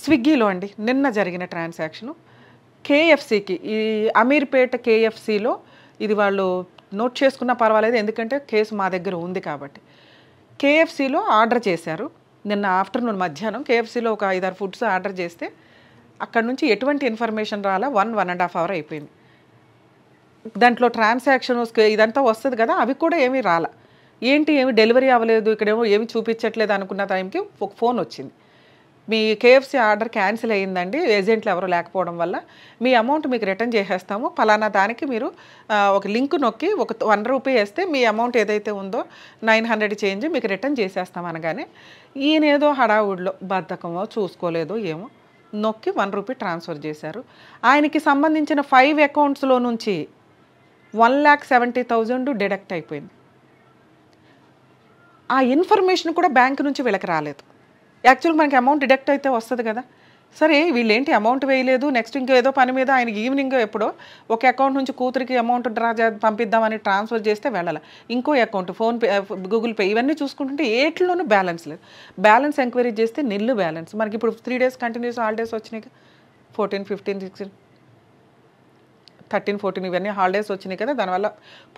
స్విగ్గీలో అండి నిన్న జరిగిన ట్రాన్సాక్షను కేఎఫ్సీకి ఈ అమీర్పేట కేఎఫ్సీలో ఇది వాళ్ళు నోట్ చేసుకున్నా పర్వాలేదు ఎందుకంటే కేసు మా దగ్గర ఉంది కాబట్టి కేఎఫ్సీలో ఆర్డర్ చేశారు నిన్న ఆఫ్టర్నూన్ మధ్యాహ్నం కేఎఫ్సీలో ఒక 5-6 ఫుడ్స్ ఆర్డర్ చేస్తే అక్కడ నుంచి ఎటువంటి ఇన్ఫర్మేషన్ రాలా 1.5 అవర్ అయిపోయింది దాంట్లో ట్రాన్సాక్షన్ ఇదంతా వస్తుంది కదా అవి కూడా ఏమీ రాలా ఏంటి ఏమి డెలివరీ అవ్వలేదు ఇక్కడేమో ఏమి చూపించట్లేదు అనుకున్న టైంకి ఒక ఫోన్ వచ్చింది మీ కేఎఫ్సీ ఆర్డర్ క్యాన్సిల్ అయ్యిందండి ఏజెంట్లు ఎవరు లేకపోవడం వల్ల మీ అమౌంట్ మీకు రిటర్న్ చేసేస్తాము పలానా దానికి మీరు ఒక లింక్ నొక్కి ఒక ₹1 వేస్తే మీ అమౌంట్ ఏదైతే ఉందో 900 చేంజ్ మీకు రిటర్న్ చేసేస్తాం అనగానే ఈయనేదో హడావుడిలో బద్ధకమో చూసుకోలేదో ఏమో నొక్కి ₹1 ట్రాన్స్ఫర్ చేశారు ఆయనకి సంబంధించిన 5 అకౌంట్స్లో నుంచి 1,70,000 డిడక్ట్ అయిపోయింది ఆ ఇన్ఫర్మేషన్ కూడా బ్యాంక్ నుంచి వీళ్ళకి రాలేదు యాక్చువల్గా మనకి అమౌంట్ డిడక్ట్ అయితే వస్తుంది కదా సరే వీళ్ళేంటి అమౌంట్ వేయలేదు నెక్స్ట్ ఇంకేదో పని మీద ఆయనకి ఈవినింగ్ ఎప్పుడో ఒక అకౌంట్ నుంచి కూతురికి అమౌంట్ పంపిద్దామని ట్రాన్స్ఫర్ చేస్తే వెళ్ళాలి ఇంకో అకౌంట్ ఫోన్పే గూగుల్ పే ఇవన్నీ చూసుకుంటుంటే ఏట్లోనూ బ్యాలెన్స్ లేదు బ్యాలెన్స్ ఎంక్వైరీ చేస్తే నిల్లు బ్యాలెన్స్ మనకి ఇప్పుడు 3 డేస్ కంటిన్యూస్ హాలిడేస్ వచ్చినాయి 14, 15, 16, 13, 14 ఇవన్నీ హాలిడేస్ వచ్చినాయి కదా దానివల్ల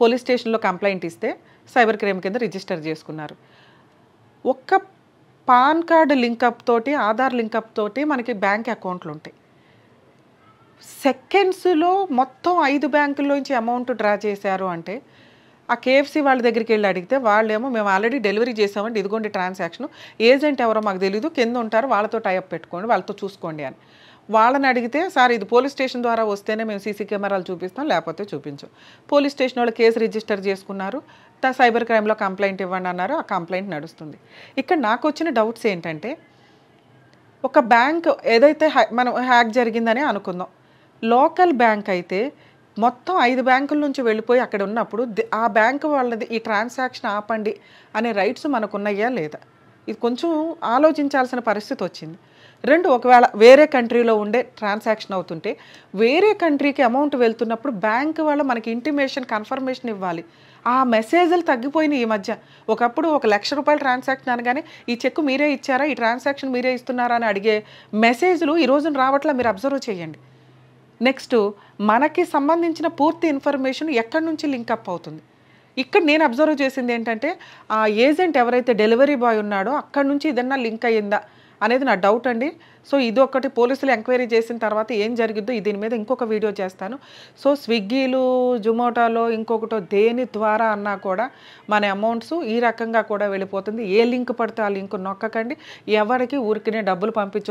పోలీస్ స్టేషన్లో కంప్లైంట్ ఇస్తే సైబర్ క్రైమ్ కింద రిజిస్టర్ చేసుకున్నారు ఒక్క పాన్ కార్డు లింకప్ తోటి ఆధార్ లింకప్ తోటి మనకి బ్యాంక్ అకౌంట్లు ఉంటాయి సెకండ్స్లో మొత్తం 5 బ్యాంకుల్లోంచి అమౌంట్ డ్రా చేశారు అంటే ఆ కేఎఫ్సీ వాళ్ళ దగ్గరికి వెళ్ళి అడిగితే వాళ్ళేమో మేము ఆల్రెడీ డెలివరీ చేసామండి ఇదిగోండి ట్రాన్సాక్షన్ ఏజెంట్ ఎవరో మాకు తెలీదు కింద ఉంటారు వాళ్ళతో టైఅప్ పెట్టుకోండి వాళ్ళతో చూసుకోండి అని వాళ్ళని అడిగితే సార్ ఇది పోలీస్ స్టేషన్ ద్వారా వస్తేనే మేము సీసీ కెమెరాలు చూపిస్తాం లేకపోతే చూపించాం పోలీస్ స్టేషన్ వాళ్ళు కేసు రిజిస్టర్ చేసుకున్నారు సైబర్ క్రైమ్లో కంప్లైంట్ ఇవ్వండి అన్నారు ఆ కంప్లైంట్ నడుస్తుంది ఇక్కడ నాకు వచ్చిన డౌట్స్ ఏంటంటే ఒక బ్యాంక్ ఏదైతే మనం హ్యాక్ జరిగిందని అనుకుందాం లోకల్ బ్యాంక్ అయితే మొత్తం 5 బ్యాంకుల నుంచి వెళ్ళిపోయి అక్కడ ఉన్నప్పుడు ఆ బ్యాంకు వాళ్ళది ఈ ట్రాన్సాక్షన్ ఆపండి అనే రైట్స్ మనకున్నాయా లేదా ఇది కొంచెం ఆలోచించాల్సిన పరిస్థితి వచ్చింది రెండు ఒకవేళ వేరే కంట్రీలో ఉండే ట్రాన్సాక్షన్ అవుతుంటే వేరే కంట్రీకి అమౌంట్ వెళ్తున్నప్పుడు బ్యాంక్ వాళ్ళు మనకి ఇంటిమేషన్ కన్ఫర్మేషన్ ఇవ్వాలి ఆ మెసేజ్లు తగ్గిపోయినాయి ఈ మధ్య ఒకప్పుడు ₹1,00,000 ట్రాన్సాక్షన్ అనగానే ఈ చెక్ మీరే ఇచ్చారా ఈ ట్రాన్సాక్షన్ మీరే ఇస్తున్నారా అని అడిగే మెసేజ్లు ఈ రోజున రావట్లా మీరు అబ్జర్వ్ చేయండి నెక్స్ట్ మనకి సంబంధించిన పూర్తి ఇన్ఫర్మేషన్ ఎక్కడి నుంచి లింకప్ అవుతుంది ఇక్కడ నేను అబ్జర్వ్ చేసింది ఏంటంటే ఆ ఏజెంట్ ఎవరైతే డెలివరీ బాయ్ ఉన్నాడో అక్కడ నుంచి ఏదన్నా లింక్ అయ్యిందా అనేది నా డౌట్ అండి సో ఇది ఒకటి పోలీసులు ఎంక్వైరీ చేసిన తర్వాత ఏం జరిగిద్దో దీని మీద ఇంకొక వీడియో చేస్తాను సో స్విగ్గీలు జొమాటోలో ఇంకొకటో దేని ద్వారా అన్నా కూడా మన అమౌంట్స్ ఈ రకంగా కూడా వెళ్ళిపోతుంది ఏ లింక్ పడితే ఆ లింక్ నొక్కకండి ఎవరికి ఊరికినే డబ్బులు పంపించు